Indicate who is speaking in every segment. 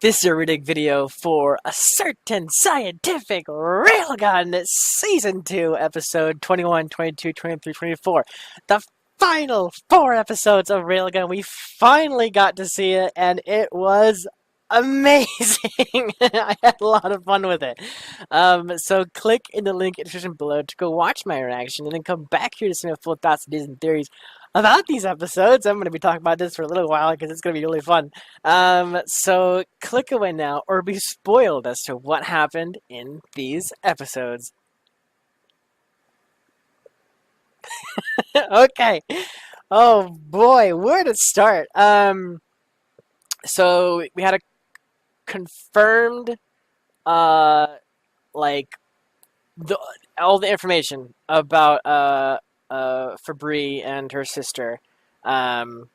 Speaker 1: This is a reading video for a certain scientific Railgun Season 2, Episode 21, 22, 23, 24. The final 4 episodes of Railgun. We finally got to see it, and it was amazing. I had a lot of fun with it. So click in the link in the description below to go watch my reaction, and then come back here to see my full thoughts, ideas, and theories about these episodes. I'm going to be talking about this for a little while because it's going to be really fun. So click away now or be spoiled as to what happened in these episodes. Okay. Oh boy, where to start? So we had a confirmed, like, all the information about, Fabri and her sister, and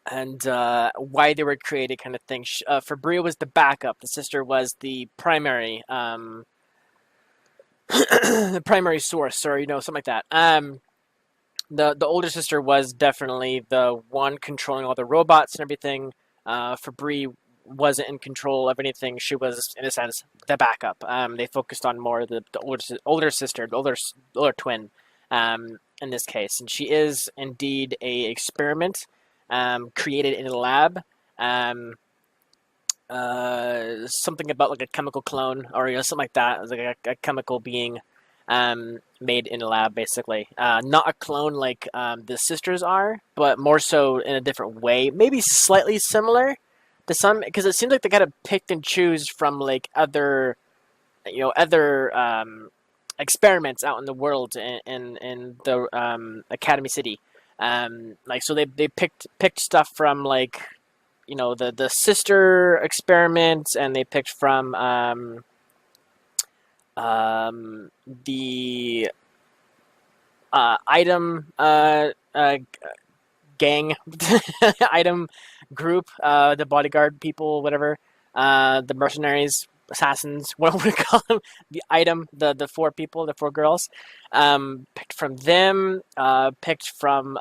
Speaker 1: why they were created, kind of thing. Fabri was the backup. The sister was the primary, the primary source, or something like that. The older sister was definitely the one controlling all the robots and everything. Fabri wasn't in control of anything. She was, in a sense, the backup. They focused on more the older sister, the older twin. In this case, and she is indeed a experiment created in a lab. Something about like a chemical clone, or something like that. It was like a chemical being made in a lab, basically. Not a clone like the sisters are, but more so in a different way. Maybe slightly similar to some, because it seems like they kind of picked and choose from like other experiments out in the world in the Academy City. Like, so they picked stuff from, like, the sister experiments, and they picked from the item gang item group, the bodyguard people, whatever, the mercenaries, assassins, what would we call them? The item, the 4 people, the 4 girls, picked from them, picked from,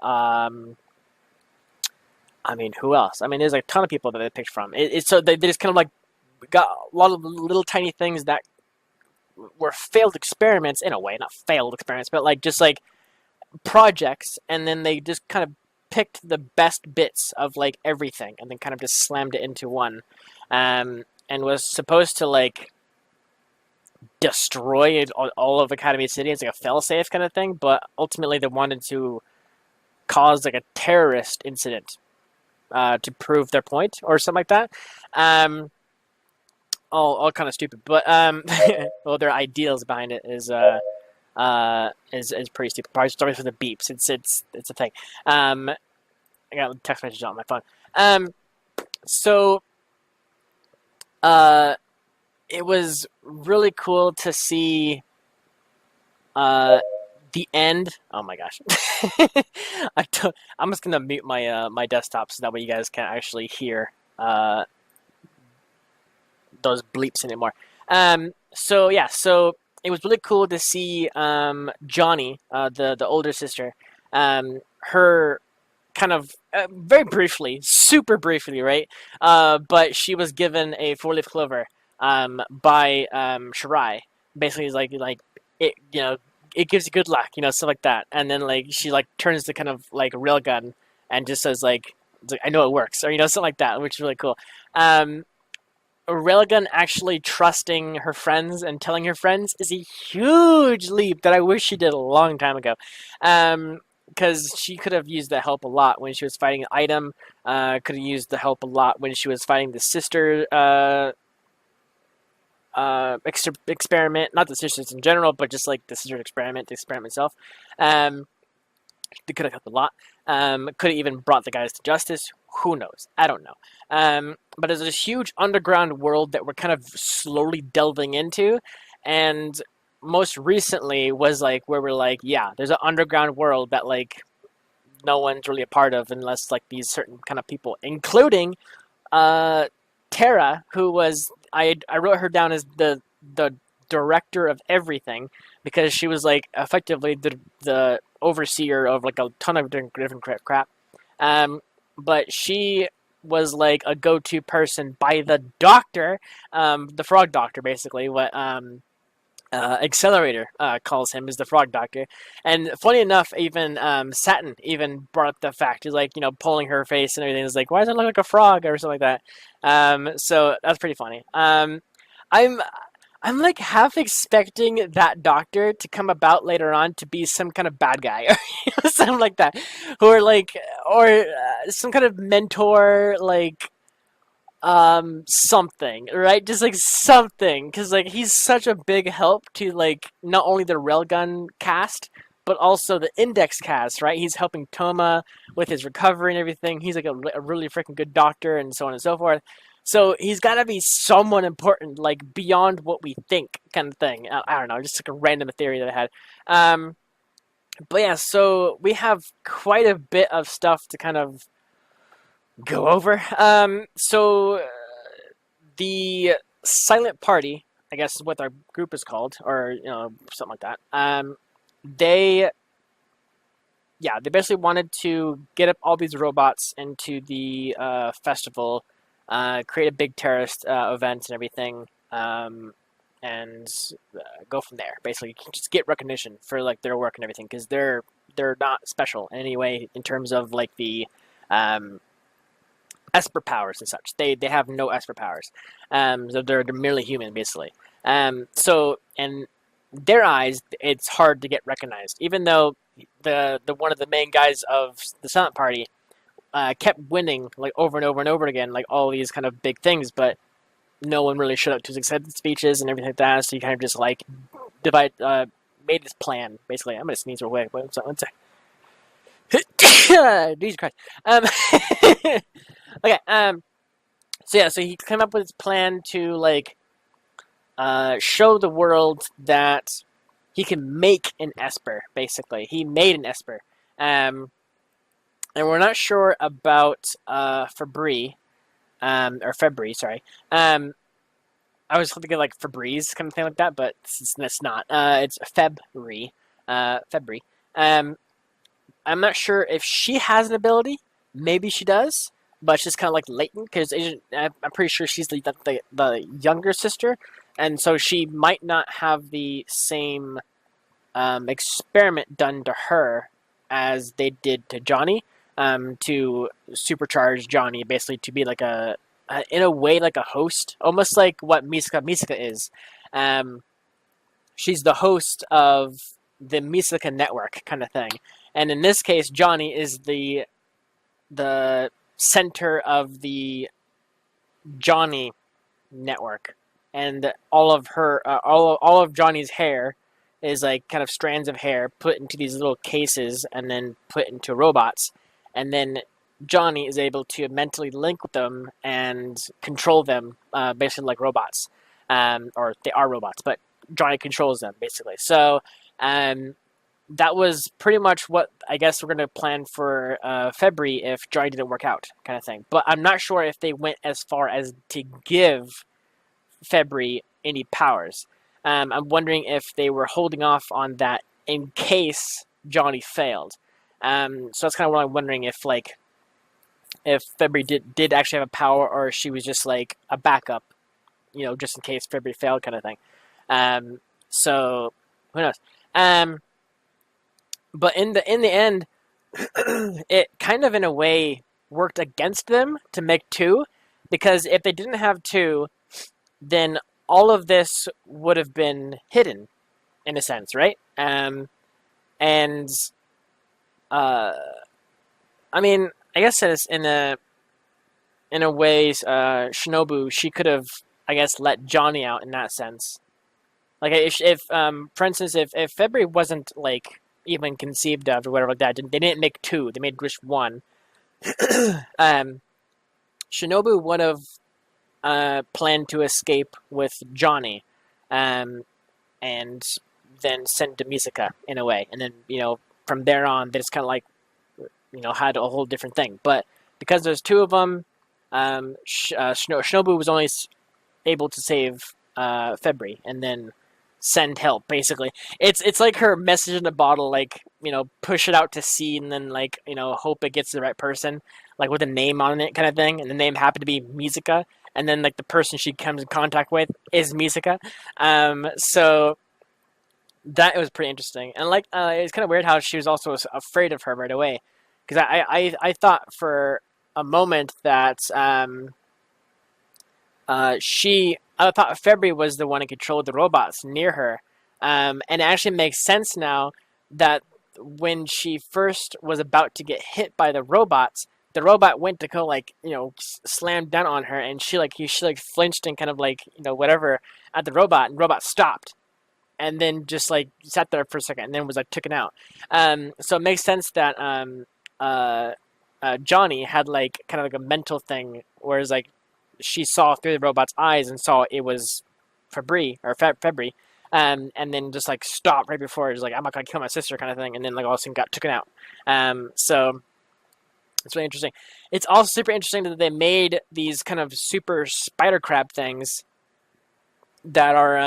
Speaker 1: who else? There's like a ton of people that they picked from. So they just kind of like got a lot of little tiny things that were failed experiments, in a way, not failed experiments, but like just like projects, and then they just kind of picked the best bits of like everything, and then kind of just slammed it into one. And was supposed to like destroy all of Academy City. It's like a failsafe kind of thing, but ultimately they wanted to cause like a terrorist incident to prove their point, or something like that. All kind of stupid, but well, their ideals behind it is pretty stupid. Probably starting with the beeps. It's a thing. I got a text message on my phone. So. It was really cool to see the end. Oh my gosh. I'm just gonna mute my my desktop so that way you guys can't actually hear those bleeps anymore. So yeah, so it was really cool to see Johnny, the older sister, her kind of very briefly, super briefly, right? But she was given a 4-leaf clover by Shirai. Basically, it's like it, it gives you good luck, stuff like that. And then like she like turns to kind of like a railgun and just says like I know it works, or something like that, which is really cool. Railgun actually trusting her friends and telling her friends is a huge leap that I wish she did a long time ago. Because she could have used the help a lot when she was fighting Item. Could have used the help a lot when she was fighting the sister experiment. Not the sisters in general, but just like the sister experiment, the experiment itself. They could have helped a lot. Could have even brought the guys to justice. Who knows? I don't know. But there's this huge underground world that we're kind of slowly delving into. And most recently was like where we're like, yeah, there's an underground world that like no one's really a part of unless like these certain kind of people, including Tara, who was I wrote her down as the director of everything, because she was like effectively the overseer of like a ton of different crap. But she was like a go-to person by the doctor, the frog doctor, basically. What Accelerator calls him is the frog doctor. And funny enough, even Satin even brought up the fact. He's like, pulling her face and everything. He's like, why does it look like a frog or something like that? So that's pretty funny. I'm I'm like half expecting that doctor to come about later on to be some kind of bad guy or something like that, or some kind of mentor, like something, right? Just like something, because like he's such a big help to like not only the Railgun cast but also the Index cast, right? He's helping Toma with his recovery and everything. He's like a really freaking good doctor and so on and so forth. So he's got to be someone important, like beyond what we think, kind of thing. I don't know, just like a random theory that I had. But yeah, so we have quite a bit of stuff to kind of go over. So the Silent Party, I guess is what our group is called, or something like that. They basically wanted to get up all these robots into the festival, create a big terrorist event and everything, and go from there. Basically, just get recognition for like their work and everything, because they're not special in any way in terms of like the Esper powers and such. They have no Esper powers. So they're merely human, basically. So in their eyes, it's hard to get recognized, even though the one of the main guys of the Silent Party kept winning like over and over and over again, like all these kind of big things, but no one really showed up to his acceptance speeches and everything like that. So you kind of just like made this plan. Basically, I'm gonna sneeze real quick. One sec. Jesus Christ. Okay. So he came up with his plan to like show the world that he can make an Esper. Basically, he made an Esper. And we're not sure about Fabry, or February, sorry. I was thinking like Febreze kind of thing like that, but it's not. It's February. February. I'm not sure if she has an ability. Maybe she does, but it's just kind of like latent, because I'm pretty sure she's the younger sister, and so she might not have the same experiment done to her as they did to Johnny, to supercharge Johnny, basically to be like in a way like a host, almost like what Misaka is. She's the host of the Misaka network kind of thing, and in this case, Johnny is the center of the Johnny network, and all of her, all of Johnny's hair is like kind of strands of hair put into these little cases and then put into robots, and then Johnny is able to mentally link with them and control them, basically like robots, or they are robots, but Johnny controls them basically. So that was pretty much what I guess we're going to plan for February if Johnny didn't work out, kind of thing. But I'm not sure if they went as far as to give February any powers. I'm wondering if they were holding off on that in case Johnny failed. So that's kind of what I'm wondering, if February did actually have a power, or she was just like a backup, just in case February failed, kind of thing. So who knows? But in the end, it kind of in a way worked against them to make two, because if they didn't have two, then all of this would have been hidden, in a sense, right? I mean, I guess it's in a way, Shinobu, she could have, I guess, let Johnny out in that sense. Like if for instance, if February wasn't like even conceived of or whatever like that, they didn't make two, they made just one. Shinobu would have planned to escape with Johnny, and then sent to Misaka in a way, and then from there on, they just kind of like had a whole different thing. But because there's two of them, Shinobu was only able to save February, and then send help. Basically, it's like her message in a bottle, like push it out to sea, and then like hope it gets to the right person. like with a name on it kind of thing, and the name happened to be Musica, and then like the person she comes in contact with is Musica. So that was pretty interesting, and like it's kind of weird how she was also afraid of her right away, because I thought for a moment that I thought February was the one who controlled the robots near her. And it actually makes sense now that when she first was about to get hit by the robots, the robot went to go like, slam down on her, and she flinched and kind of like, whatever at the robot, and the robot stopped. And then just like sat there for a second, and then was like taken out. So it makes sense that Johnny had like kind of like a mental thing, whereas like she saw through the robot's eyes and saw it was February, and then just like stopped right before it was like, I'm not gonna kill my sister kind of thing, and then like all of a sudden got taken out. So it's really interesting. It's also super interesting that they made these kind of super spider crab things that are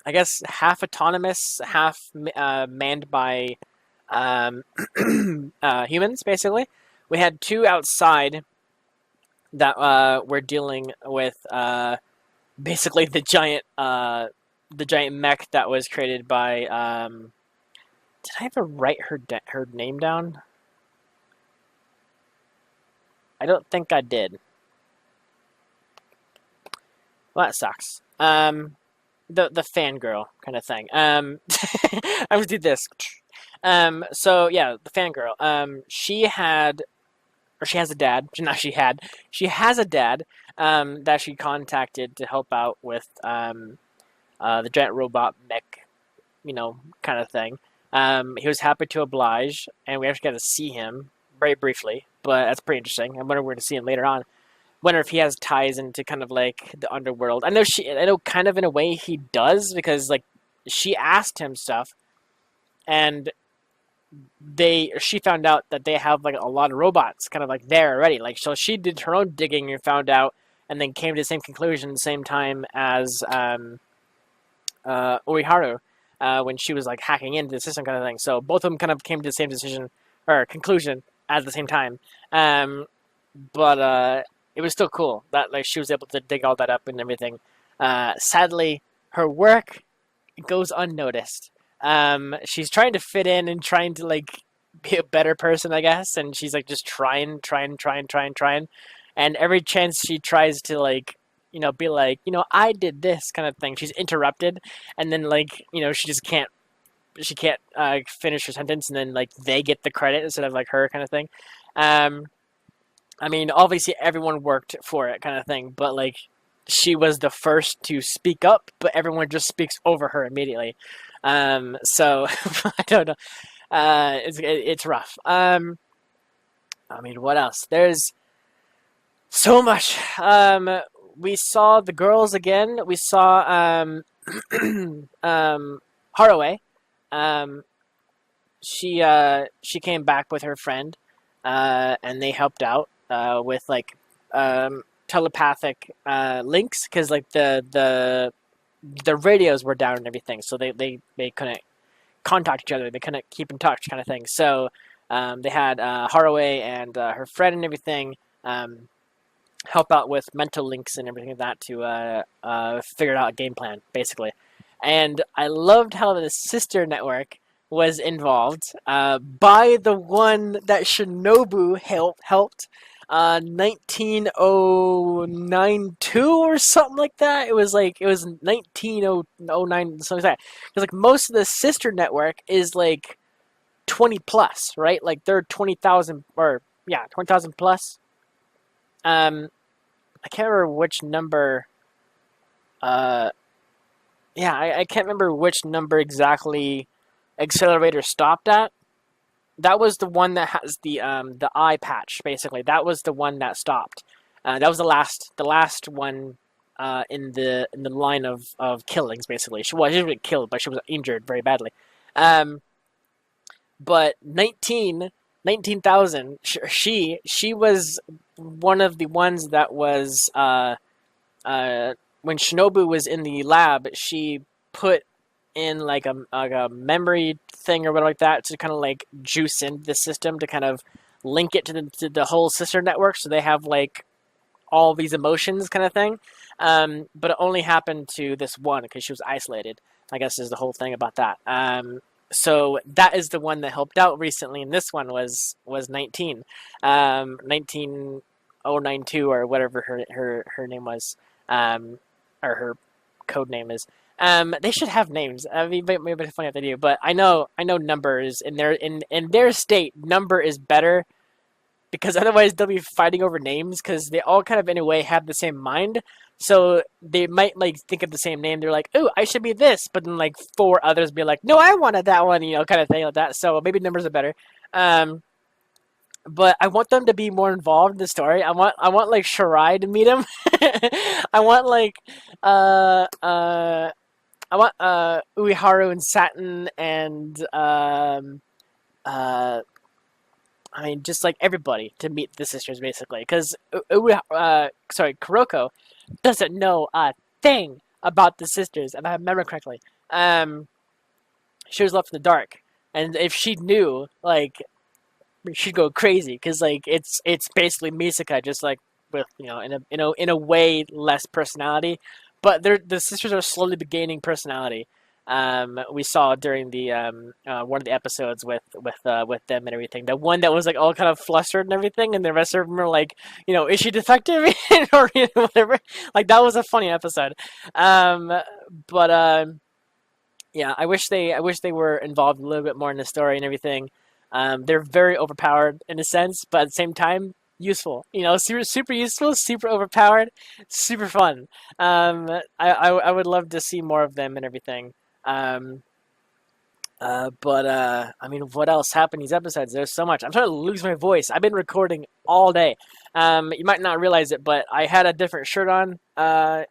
Speaker 1: I guess half autonomous, half manned by humans. Basically, we had two outside that were dealing with basically the giant mech that was created by. Did I ever write her name down? I don't think I did. Well, that sucks. The fangirl kind of thing. I would do this. So yeah, the fangirl. She had, or she has a dad. She has a dad. That she contacted to help out with the giant robot mech, kind of thing. He was happy to oblige, and we actually got to see him very briefly, but that's pretty interesting. I wonder if we're going to see him later on. Wonder if he has ties into kind of like the underworld. I know kind of in a way he does, because like she asked him stuff, and she found out that they have like a lot of robots kind of like there already. Like, so she did her own digging and found out, and then came to the same conclusion the same time as Uiharu when she was like hacking into the system kind of thing. So both of them kind of came to the same decision or conclusion at the same time. But it was still cool that like she was able to dig all that up and everything. Sadly, her work goes unnoticed. She's trying to fit in and trying to like be a better person, I guess, and she's like just trying. And every chance she tries to like, be like, I did this kind of thing, she's interrupted, and then like, she just can't. She can't finish her sentence, and then like they get the credit instead of like her kind of thing. I mean, obviously everyone worked for it kind of thing, but like she was the first to speak up, but everyone just speaks over her immediately. So I don't know. It's rough. I mean, what else? There's so much. We saw the girls again. We saw Haraway. She came back with her friend, and they helped out with like telepathic links, because like the radios were down and everything, so they couldn't contact each other. They couldn't keep in touch, kind of thing. So they had Haraway and her friend and everything help out with mental links and everything like that to figure out a game plan, basically. And I loved how the sister network was involved by the one that Shinobu helped 19092 or something like that. It was 19009, something like that. Because like most of the sister network is like 20 plus, right? Like they're 20,000 or 20,000 plus. I can't remember which number. I can't remember which number exactly Accelerator stopped at. That was the one that has the eye patch, basically. That was the one that stopped. That was the last one in the line of killings, basically. She wasn't killed, but she was injured very badly. But 19,000, she was one of the ones that was when Shinobu was in the lab, she put in like a memory thing or whatever like that to kind of like juice in the system to kind of link it to the whole sister network, so they have like all these emotions kind of thing. But it only happened to this one because she was isolated. I guess is the whole thing about that. So that is the one that helped out recently, and this one was 19, 19092 or whatever her name was, or her code name is. They should have names. I mean, maybe it's funny if they do, but I know number is in their state. Number is better because otherwise they'll be fighting over names because they all kind of in a way have the same mind. So they might like think of the same name. They're like, "Oh, I should be this," but then like four others be like, "No, I wanted that one," kind of thing like that. So maybe numbers are better. But I want them to be more involved in the story. I want like Shirai to meet him. I want like I want Ueharu and Satin and I mean just like everybody to meet the sisters basically because Kuroko doesn't know a thing about the sisters, if I remember correctly. She was left in the dark, and if she knew, like, she'd go crazy because like it's basically Misaka, just like with in a way less personality, but the sisters are slowly gaining personality. We saw during the one of the episodes with them and everything. The one that was like all kind of flustered and everything, and the rest of them are like, is she defective or whatever. Like that was a funny episode. But yeah, I wish they were involved a little bit more in the story and everything. They're very overpowered in a sense, but at the same time useful. Super useful, super overpowered, super fun. I would love to see more of them and everything. But I mean, what else happened in these episodes? There's so much. I'm trying to lose my voice. I've been recording all day. You might not realize it, but I had a different shirt on a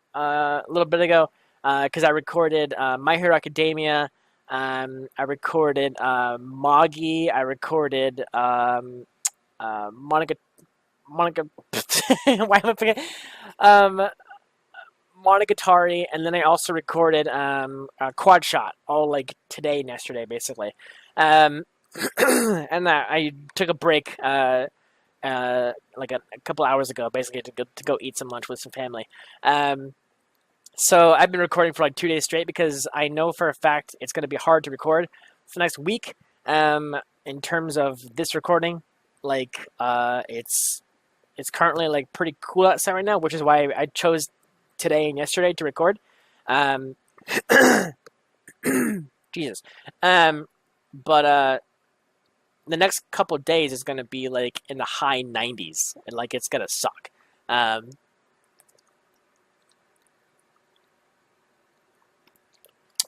Speaker 1: little bit ago because I recorded My Hero Academia. I recorded Magi. I recorded Monica. Why am I forgetting? Monogatari, and then I also recorded Quad Shot, all like today and yesterday, basically. And I took a break like a couple hours ago, basically to go eat some lunch with some family. So I've been recording for like 2 days straight because I know for a fact it's going to be hard to record for the next week. In terms of this recording, like it's currently like pretty cool outside right now, which is why I chose today and yesterday to record. Jesus. But the next couple of days is going to be like in the high 90s, and like it's going to suck.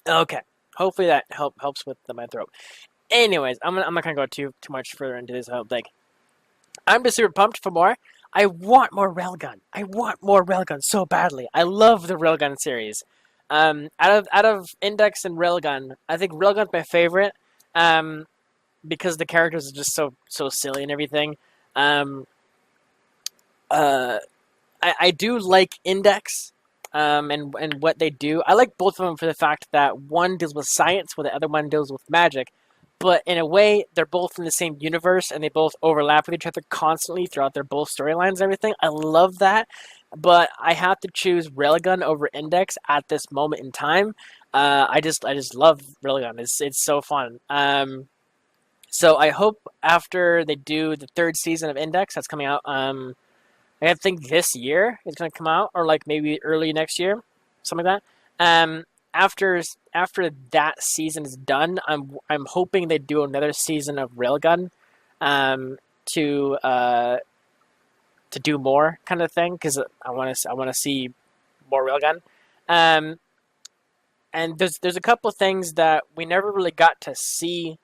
Speaker 1: Okay. Hopefully that helps with my throat. Anyways, I'm not gonna go too much further into this whole thing. I'm just super pumped for more. I want more Railgun. I want more Railgun so badly. I love the Railgun series. Out of Index and Railgun, I think Railgun's my favorite. Because the characters are just so silly and everything. I do like Index. And what they do. I like both of them for the fact that one deals with science, while the other one deals with magic. But in a way, they're both in the same universe, and they both overlap with each other constantly throughout their both storylines and everything. I love that. But I have to choose Railgun over Index at this moment in time. I just love Railgun. It's so fun. So I hope after they do the third season of Index, that's coming out. I think this year it's going to come out, or like maybe early next year, something like that. After that season is done, I'm hoping they do another season of Railgun, to do more kind of thing, because I want to see more Railgun. And there's a couple things that we never really got to see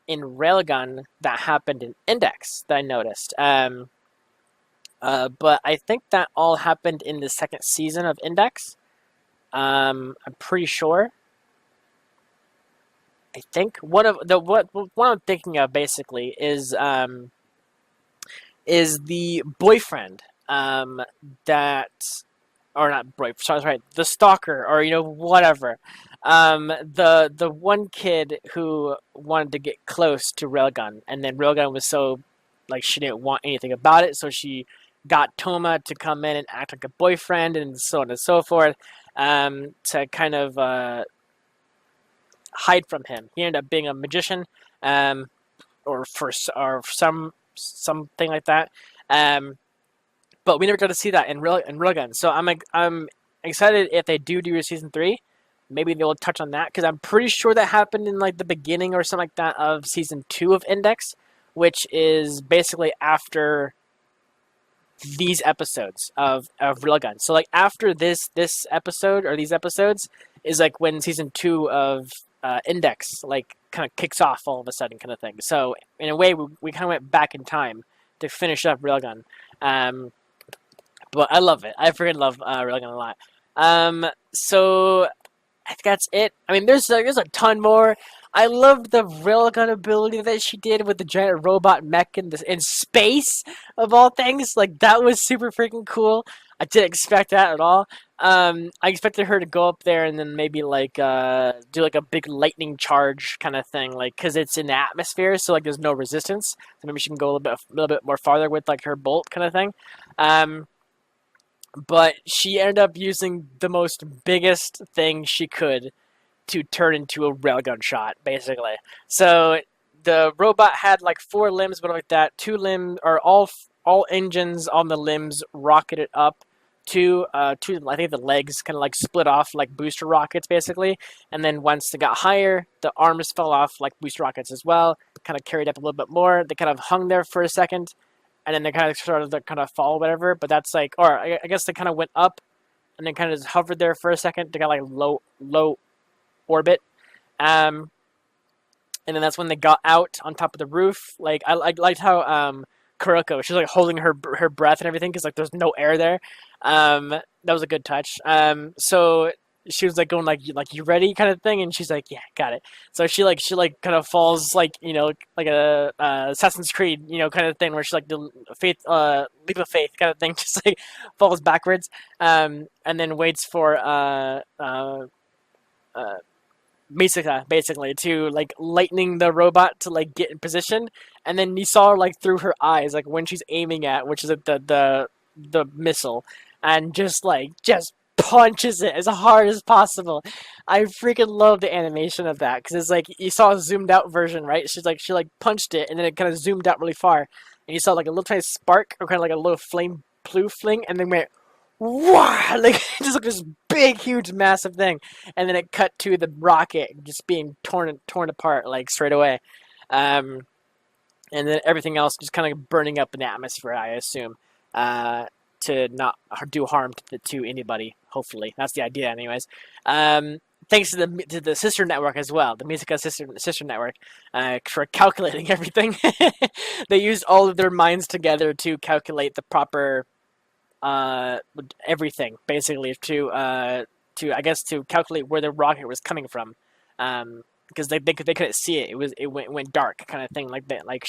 Speaker 1: in Railgun that happened in Index that I noticed. But I think that all happened in the second season of Index. I'm pretty sure. I think what I'm thinking of basically is the boyfriend that, or not boyfriend, sorry, the stalker, or whatever. The one kid who wanted to get close to Railgun, and then Railgun was so like she didn't want anything about it, so she got Toma to come in and act like a boyfriend and so on and so forth, to kind of hide from him. He ended up being a magician, or something like that. But we never got to see that in Railgun. So I'm excited if they do a season 3. Maybe they'll touch on that, because I'm pretty sure that happened in like the beginning or something like that of season 2 of Index, which is basically after these episodes of Railgun. So like after this episode, or these episodes, is like when season 2 of Index like kind of kicks off all of a sudden, kind of thing. So in a way, we kind of went back in time to finish up Railgun. But I love it. I freaking love Railgun a lot. So I think that's it. I mean, there's a ton more. I love the Railgun ability that she did with the giant robot mech in space, of all things. Like, that was super freaking cool. I didn't expect that at all. I expected her to go up there and then maybe like do like a big lightning charge kind of thing, like, because it's in the atmosphere, so like there's no resistance. So maybe she can go a little bit more farther with like her bolt kind of thing. But she ended up using the most biggest thing she could to turn into a railgun shot, basically. So the robot had like 4 limbs, but like that, 2 limbs, or all engines on the limbs rocketed up to I think the legs kind of like split off like booster rockets, basically. And then once they got higher, the arms fell off like booster rockets as well, kind of carried up a little bit more. They kind of hung there for a second, and then they kind of started to kind of fall, or whatever. But that's like, or I guess they kind of went up and then kind of just hovered there for a second. They got like low orbit. And then that's when they got out on top of the roof. Like, I liked how Kuroko, she's like holding her breath and everything, because like there's no air there. That was a good touch. So she was like going like you ready kind of thing, and she's like, yeah, got it. So she kind of falls like, you know, like a Assassin's Creed, you know, kind of thing, where she's like the leap of faith kind of thing, just like falls backwards, and then waits for Misaka, basically, to like lightning the robot to like get in position. And then you saw like through her eyes, like when she's aiming at, which is the missile, and just punches it as hard as possible. I freaking love the animation of that, because it's like you saw a zoomed out version, right? She punched it, and then it kind of zoomed out really far, and you saw like a little tiny spark, or kind of like a little flame blue fling, and then went wow, like just like this big, huge, massive thing, and then it cut to the rocket just being torn apart like straight away, and then everything else just kind of burning up in the atmosphere, I assume, to not do harm to anybody. Hopefully, that's the idea, anyways. Thanks to the sister network as well, the Musica sister network, for calculating everything. They used all of their minds together to calculate the proper everything, basically, to I guess to calculate where the rocket was coming from, because they couldn't see it. It went dark, kind of thing, like that. Like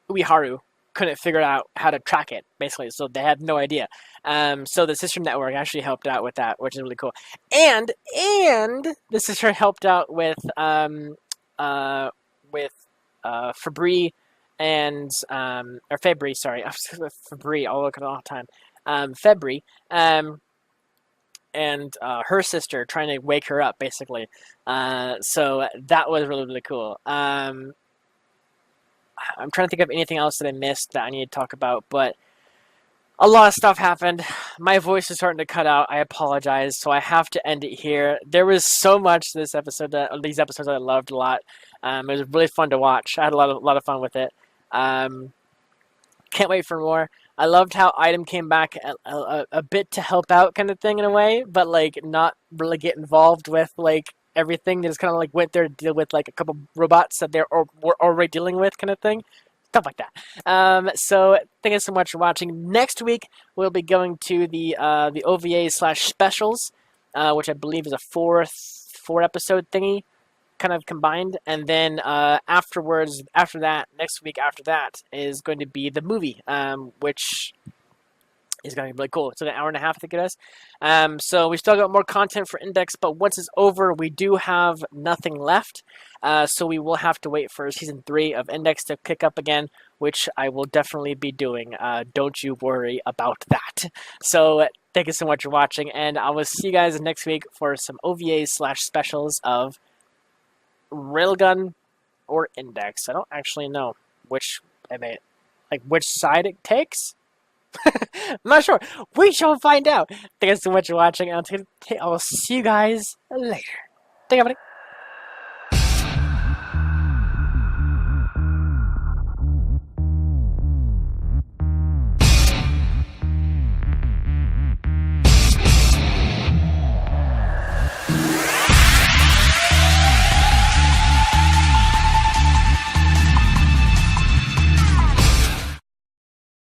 Speaker 1: Uiharu couldn't figure out how to track it, basically, so they had no idea. So the sister network actually helped out with that, which is really cool. And the sister helped out with Fabri and or Febri, sorry, I was Fabri all the time. Febri, and her sister trying to wake her up, basically. So that was really, really cool. I'm trying to think of anything else that I missed that I need to talk about, but a lot of stuff happened. My voice is starting to cut out. I apologize, so I have to end it here. There was so much these episodes that I loved a lot. It was really fun to watch. I had a lot of fun with it. Can't wait for more. I loved how Item came back a bit to help out, kind of thing, in a way, but like not really get involved with like everything. They just kind of like went there to deal with like a couple robots that were already dealing with, kind of thing. Stuff like that. So thank you so much for watching. Next week we'll be going to the OVA/specials, which I believe is a four episode thingy, kind of combined, and then after that, next week after that is going to be the movie, which is going to be really cool. It's an hour and a half, I think it is. So we still got more content for Index, but once it's over, we do have nothing left. So we will have to wait for season 3 of Index to kick up again, which I will definitely be doing. Don't you worry about that. So thank you so much for watching, and I will see you guys next week for some OVAs/specials of Railgun or Index. I don't actually know which which side it takes. I'm not sure. We shall find out. Thank you so much for watching, and I'll see you guys later. Thank you, buddy.